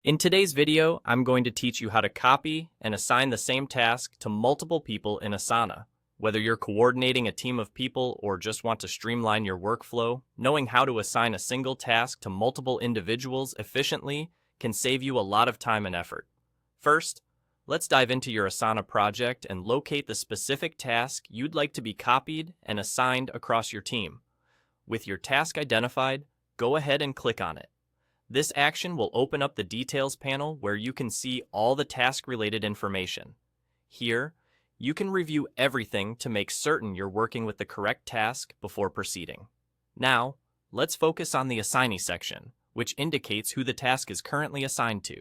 In today's video, I'm going to teach you how to copy and assign the same task to multiple people in Asana. Whether you're coordinating a team of people or just want to streamline your workflow, knowing how to assign a single task to multiple individuals efficiently can save you a lot of time and effort. First, let's dive into your Asana project and locate the specific task you'd like to be copied and assigned across your team. With your task identified, go ahead and click on it. This action will open up the Details panel where you can see all the task-related information. Here, you can review everything to make certain you're working with the correct task before proceeding. Now, let's focus on the Assignee section, which indicates who the task is currently assigned to.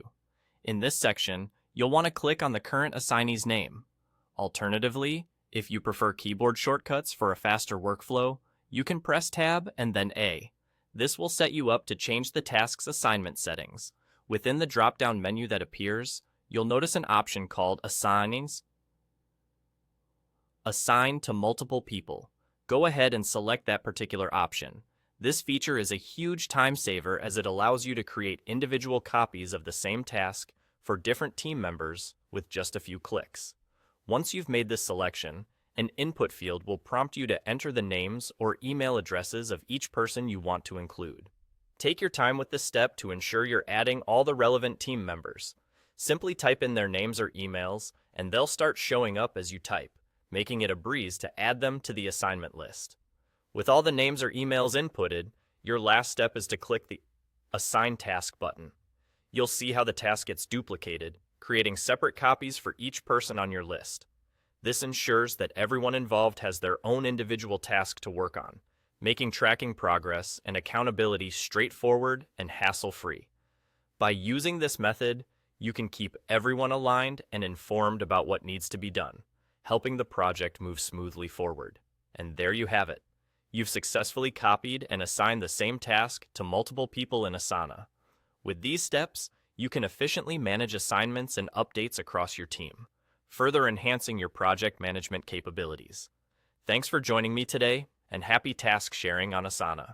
In this section, you'll want to click on the current assignee's name. Alternatively, if you prefer keyboard shortcuts for a faster workflow, you can press Tab and then A. This will set you up to change the task's assignment settings. Within the drop-down menu that appears, you'll notice an option called Assignees. Assign to multiple people. Go ahead and select that particular option. This feature is a huge time saver as it allows you to create individual copies of the same task for different team members with just a few clicks. Once you've made this selection, an input field will prompt you to enter the names or email addresses of each person you want to include. Take your time with this step to ensure you're adding all the relevant team members. Simply type in their names or emails, and they'll start showing up as you type, making it a breeze to add them to the assignment list. With all the names or emails inputted, your last step is to click the Assign Task button. You'll see how the task gets duplicated, creating separate copies for each person on your list. This ensures that everyone involved has their own individual task to work on, making tracking progress and accountability straightforward and hassle-free. By using this method, you can keep everyone aligned and informed about what needs to be done, helping the project move smoothly forward. And there you have it. You've successfully copied and assigned the same task to multiple people in Asana. With these steps, you can efficiently manage assignments and updates across your team, further enhancing your project management capabilities. Thanks for joining me today, and happy task sharing on Asana.